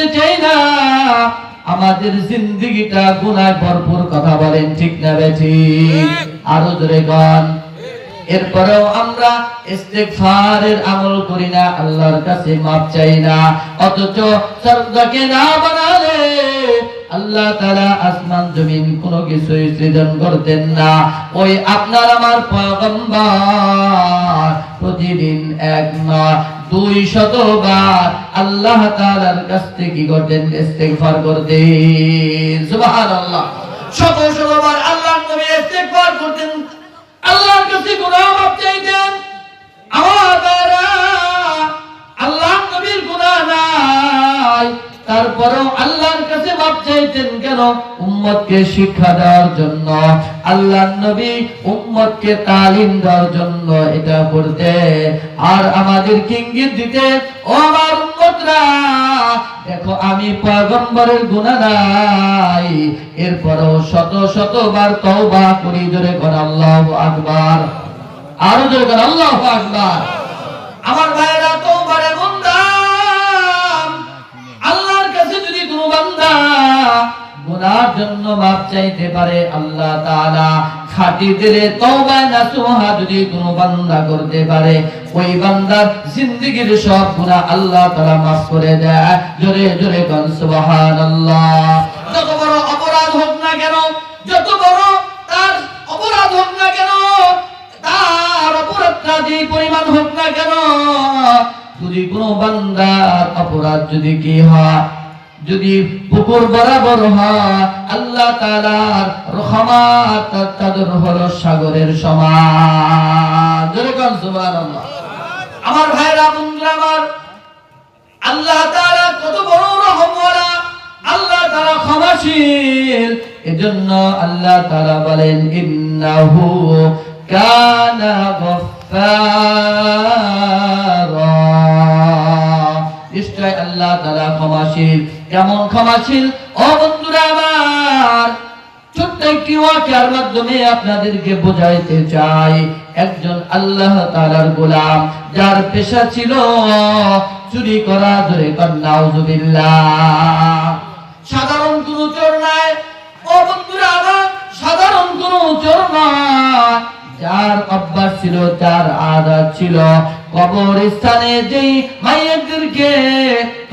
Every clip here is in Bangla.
করতে চাই না, আমাদের জিন্দেগিটা গুনাহে ভরপুর। কথা বলেন ঠিক না বেঠিক? আরো জোরে গান। এরপরেও আমরা ইস্তিগফারের আমল করি না, আল্লাহর কাছে মাপ চাই না, অথচ সরদাকে না বানালে আল্লাহ তাআলা আসমান জমিন কোনো কিছুই সৃজন করতেন না। ওই আপনার আমার পয়গম্বর প্রতিদিন 1 না 200 বার আল্লাহ তাআলার কাছ থেকে কি করতেন? ইস্তিগফার করতেন। সুবহানাল্লাহ। শত বার আল্লাহর নবী ইস্তিগফার করতেন, আল্লাহর কাছে গুনাহ মাফ চাইতেন। আমার বাবা, আল্লাহর নবীর গুনাহ নাই, তারপরেও আল্লাহর কাছে মাফ চাইতেন কেন? উম্মতকে শিক্ষা দেওয়ার জন্য, আল্লাহর নবী উম্মতকে তালিম দেওয়ার জন্য এটা করতে। আর আমাদের ইঙ্গিত দিতে, ও আমার উম্মতরা, দেখো আমি পয়গম্বরের গুনাহ নাই, এরপরেও শত বার তওবা করি। জোরে কর আল্লাহু আকবার। আরো জোরে কর আল্লাহু আকবার। আমার ভাইরা, তওবার এমন দাম, আল্লাহর কাছে যদি কোনো বান্দা গুনার জন্য মাপ চাইতে পারে, আল্লাহ তাআলা খাঁটি দিলে তওবা নাসুহা যদি কোনো বান্দা করতে পারে, ওই বান্দার জিন্দেগীর সব গুনাহ আল্লাহ তাআলা মাফ করে দেয়। জোরে জোরে কোন সুবহানাল্লাহ। যত বড় অপরাধ হোক না কেন, যত বড় তার অপরাধ হোক না কেন, তার অপরাধটা যে পরিমাণ হোক না কেন, যদি কোনো বান্দার অপরাধ যদি কি হয়, যদি পুকুর বরাবর হয়, আল্লাহ তাআলার রহমত তাদের হলো সাগরের সমান। জোরে কোন সুবহানাল্লাহ। আমার ভাইরা, বন্ধুরা আমার, আল্লাহ তাআলা কত বড় রহমওয়ালা, আল্লাহ তাআলা ক্ষমাশীল। এজন্য আল্লাহ তাআলা বলেন, ইন্নাহু কানা গফফারা। নিশ্চয় আল্লাহ তাআলা ক্ষমাশীল। কেমন ক্ষমাশীল? ও বন্ধুরা আমার, ছোট্ট একটি ওয়াকিয়ার মাধ্যমে আপনাদেরকে বোঝাইতে চাই। একজন আল্লাহ তাআলার গোলাম, যার পেশা ছিল চুরি করা। ধরে কর নাউযুবিল্লাহ। সাধারণ কোন চোর নাই, ও বন্ধুরা আমার, সাধারণ কোন চোর নয়। যার অভ্যাস ছিল, যার আদত ছিল, কবরস্থানে যেই মাইয়াতদেরকে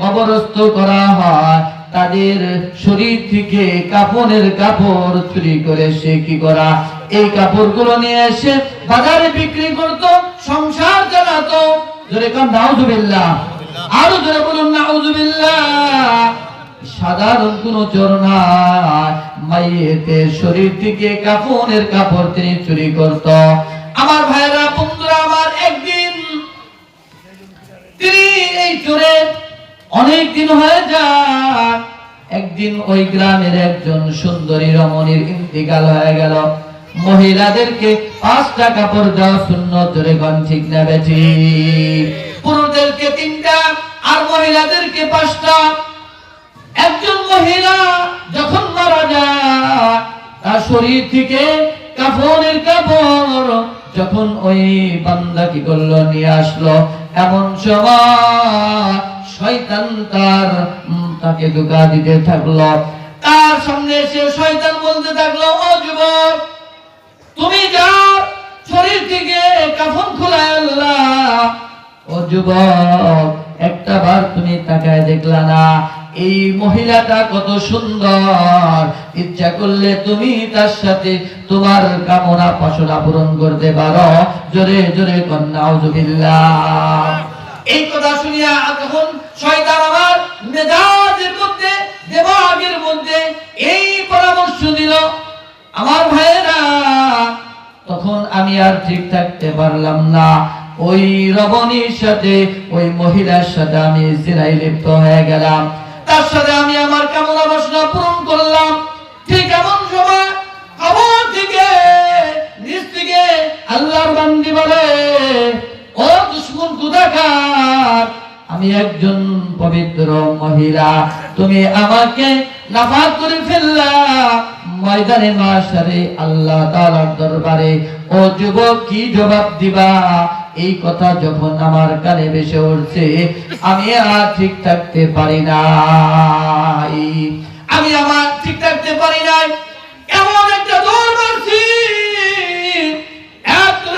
কবরস্থ করা হয়, তাদের শরীর থেকে কাফনের কাপড় চুরি করে সে কি করা, এই কাপড়গুলো নিয়ে এসে বাজারে বিক্রি করত, সংসার চালাতো। জোরে কোন নাউযুবিল্লাহ। আরো জোরে বলুন নাউযুবিল্লাহ। সাধারণ কোন চোর নয়, মাইয়েতের শরীর থেকে কাফনের কাপড় তিনি চুরি করত। আমার ভাইরা, বন্ধুরা আমার, একদিন তিনি এই চোরের অনেক দিন হয়ে যায়, একদিন ওই গ্রামের একজন সুন্দরী রমণীর ইন্তিকাল হয়ে গেল। মহিলাদেরকে 5টা কাপড় দেওয়া সুন্নত। জোরে কোন ঠিক না বেঠিক? পুরুষদেরকে 3টা আর মহিলাদেরকে 5টা। একজন মহিলা যখন মারা যায়, তার শরীর থেকে কাফনের কাপড় যখন ওই বান্দা কি করলো, নিয়ে আসলো, এমন সময় শয়তান তাকে ধোঁকা দিতে থাকলো। তার সামনে এসে শয়তান বলতে থাকলো, ও যুবক, তুমি যার শরীর থেকে কাফন খুলায় আল্লাহ, ও যুবক, একটা বার তুমি তাকায় দেখলা না এই মহিলাটা কত সুন্দর? ইচ্ছা করলে তুমি তার সাথে তোমার কামনা বাসনা পূরণ করতে পারো। জোরে জোরে কোন নাউযুবিল্লাহ। এই কথা শুনিয়া যখন শয়তান আমার মেজাজের মধ্যে, দিমাগের মধ্যে এই পরামর্শ দিল, আমার ভাইয়েরা, তখন আমি আর ঠিক থাকতে পারলাম না। ওই রমণীর সাথে, ওই মহিলার সাথে আমি জিনায় লিপ্ত হয়ে গেলাম। তার সাথে আমি আমার কামনা বাসনা পূরণ করলাম। ঠিক এমন সময় কবর থেকে নিচ থেকে আল্লাহর বান্দি বলে, ও দুশমন কোথাকার, আমি একজন পবিত্র মহিলা, তুমি আমাকে নাপাক করে ফেললা ময়দানে মাশারে আল্লাহ তাআলার দরবারে। ও যুবক, কি জবাব দিবা? এই কথা যখন আমার কানে ভেসে উঠছে, আমি আর ঠিক থাকতে পারি না, আমি আমার ঠিক থাকতে পারি নাই। এমন একটা দৌড় মারছি,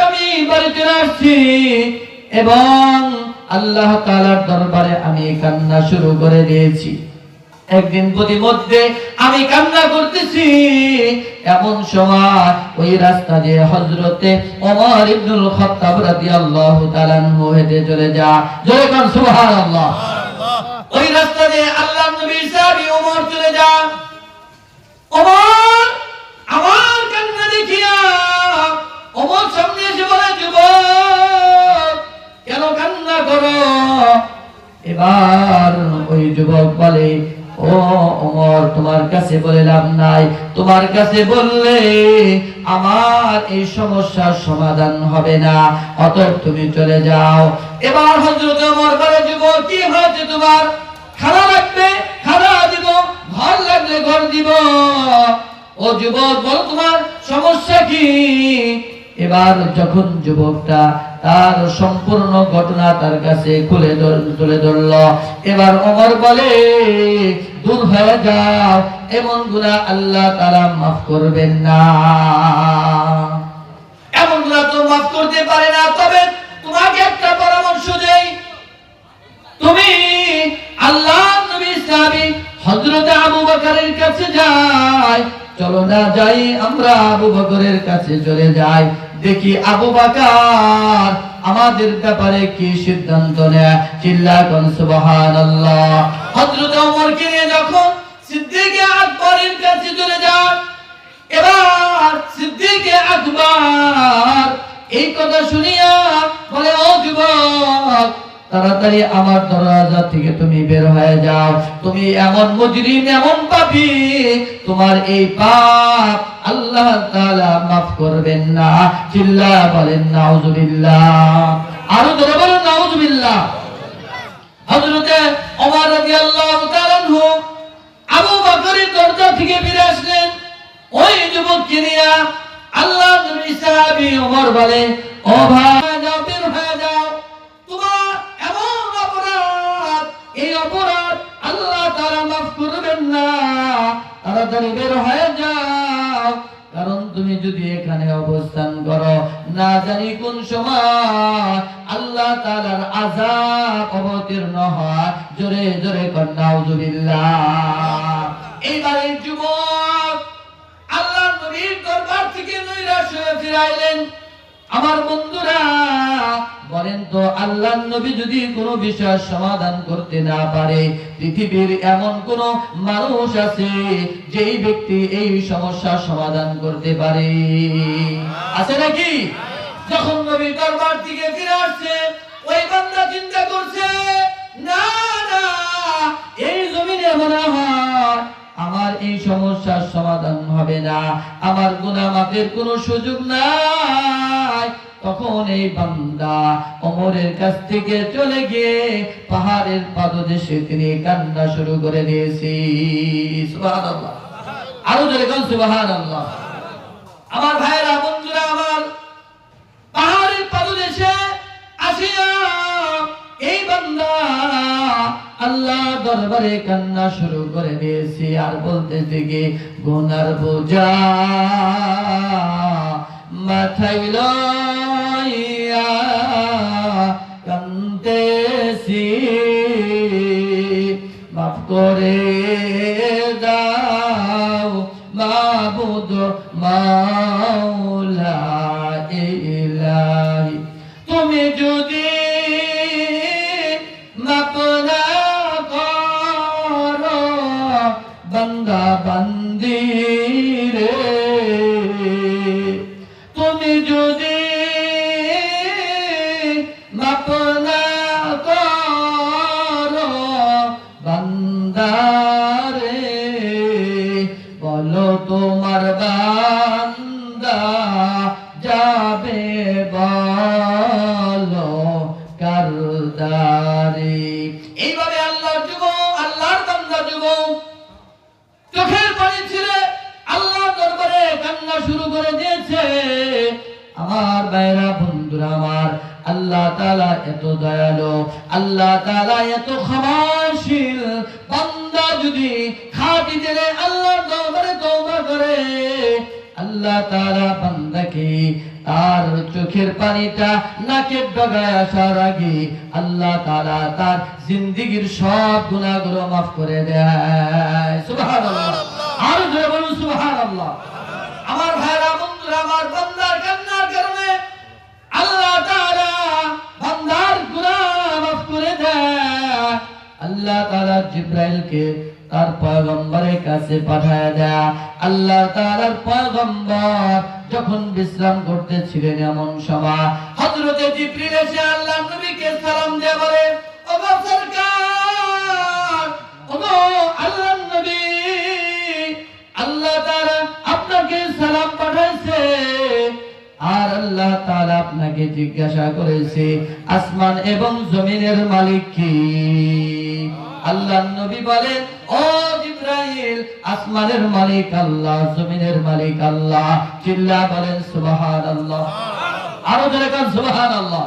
আমি বাড়িতে আসছি এবং আল্লাহ তাআলার দরবারে আমি কান্না শুরু করে দিয়েছি। একদিন প্রতিমধ্যে আমি কান্না করতেছি, এমন সময় ওই রাস্তা দিয়ে হযরতে ওমর ইবনুল খাত্তাব রাদিয়াল্লাহু তাআলা আনহু হেঁটে চলে যা। জোরে কোন সুবহানাল্লাহ। ওই রাস্তা দিয়ে আল্লাহর নবীর সাহাবী ওমর চলে যা। ওমর আমার কান্না দেখিয়া ওমর সামনে এসে বলে, যুবক কেন কান্না করো? এবার ওই যুবক বলে, ও ওমর, তোমার কাছে বলে লাভ নাই, তোমার কাছে বললে আমার এই সমস্যার সমাধান হবে না, অতএব তুমি চলে যাও। এবার হযরত ওমর বলে, যুবক কি হয়েছে তোমার? খানা লাগবে খানা দিব, ঘর লাগলে ঘর দিব। ও যুবক বল তোমার সমস্যা কি? এবার যখন যুবকটা তার সম্পূর্ণ ঘটনা তার কাছে তুলে ধরল, এবার ওমর বলে, দূর হয়ে যাও, এমন গুনাহ আল্লাহ তাআলা মাফ করবেন না, এমন গুনাহ তো মাফ করতে পারে না। তবে তোমাকে একটা পরামর্শ দেই, তুমি আল্লাহর নবীর সাহাবী হযরত আবু বকরের কাছে যাই। চলো না যাই, আমরা আবু বকরের কাছে চলে যাই, দেখি আবু বকর আমাদের ব্যাপারে কি সিদ্ধান্ত নেয়। চিল্লায় কোন সুবহানাল্লাহ। হযরত ওমরকে নিয়ে যখন সিদ্দিক আকবরের কাছে চলে যান, এবার সিদ্দিক আকবর এই কথা শুনিয়া বলে, ও যুবক, তাড়াতাড়ি আমার দরজা থেকে তুমি বের হয়ে যাও, তুমি এমন মুজরিম, এমন পাপী, তোমার এই পাপ আল্লাহ তাআলা মাফ করবেন না। চিল্লায়া বলেন নাউজুবিল্লাহ। আরো জোরে বলেন নাউজুবিল্লাহ। হযরতে ওমর রাদিয়াল্লাহু তাআলা আনহু আবু বকরের দরজা থেকে ফিরে আসলেন ওই যুবককে নিয়ে। আল্লাহর নবী সাহাবী ওমর বলে, ও ভাই, যাও, বের হয়ে যাও, তোমার এমন অপরাধ, এই অপরাধ আল্লাহ তাআলা মাফ করবেন না, তাড়াতাড়ি বের হয়ে যাও, কারণ তুমি যদি এখানে অবস্থান করো, না জানি কোন সময় আল্লাহ তাআলার আযাব অবতীর্ণ হয়। জোরে জোরে কোন নাউজুবিল্লাহ। এইবারে যুবক আল্লাহর নবীর দরবার থেকে নৈরাশ হয়ে ফিরাইলেন। আমার বন্ধুরা বলেন তো, আল্লাহর নবী যদি কোনো বিষয় সমাধান করতে না পারে, পৃথিবীর এমন কোন মানুষ আছে যেই ব্যক্তি এই সমস্যার সমাধান করতে পারে? আছে নাকি? যখন নবী দরবার থেকে ফিরে আসছে, ওই বান্দা চিন্তা করছে, না না, এই জমিনে মনে হয় আমার এই সমস্যার সমাধান হবে না, আমার গুনাহ মাফের কোনো সুযোগ নাই। তখন এই বান্দা ওমরের কাছ থেকে চলে গিয়ে পাহাড়ের পাদদেশে তিনি কান্না শুরু করে দিয়েছে। সুবহানাল্লাহ। আরো জোরে বলুন সুবহানাল্লাহ। আমার ভাইরা, বন্ধুরা আমার, পাহাড়ের পাদদেশে আসিয়া এই বান্দা আল্লাহ দরবারে কান্না শুরু করে দিয়েছে আর বলতেছে কি, গুনার বোঝা মাথায় লইয়া কান্দেছি, মাফ করে দাও মাবুদ মাওলা ইলাহি, তুমি যদি মাফ না করো বান্দা বান্দি রে, তুমি যদি মাফ না করো বান্দা রে, বলো তোমার বান্দা যাবে বলো কারদারি। এইভাবে আল্লাহর যুবক, আল্লাহর বান্দা যুবক চোখের পানি ছেড়ে আল্লাহর দরবারে কান্না শুরু করে দিয়েছে। আমার ভাইরা, বন্ধুরা আমার, আল্লাহ তাআলা এত দয়ালু, আল্লাহ তাআলা এত ক্ষমাশীল। বান্দা যদি খাঁটি দিলে আল্লাহর দরবারে তওবা করে, আল্লাহ তাআলা বান্দাকে তার চোখের পানিটা নাকের ডগায় আসার আগে আল্লাহ তাআলা তার জিন্দেগীর সব গুনাহগুলো মাফ করে দেয়। সুবহানাল্লাহ। আর জোরে বলুন সুবহানাল্লাহ। আমার ভাইরা বন্ধুরা, আমার বান্দার কান্নার কারণে আল্লাহ তাআলা বান্দার গুনাহ মাফ করে দেয়। আল্লাহ তাআলা জিবরাইলকে তার পয়গম্বরের কাছে পাঠায় দেয়। আল্লাহ তাআলার পয়গম্বর যখন বিশ্রাম করতেছিলেন, এমন সময় হযরতে জিবরিল এসে আল্লাহর নবীকে সালাম দিয়ে বলে, ওগো সরকার, ওগো আল্লাহর নবী, আল্লাহ তাআলা আপনাকে সালাম পাঠাইছে। আর আল্লাহ তাআলা আপনাকে জিজ্ঞাসা করেছে আসমান এবং জমিনের মালিক কি? আল্লাহর নবী বলেন, ও জিবরাইল, আসমানের মালিক আল্লাহ, জমিনের মালিক আল্লাহ। চিল্লা বলেন সুবহানাল্লাহ। আরো জোরে বলেন সুবহানাল্লাহ।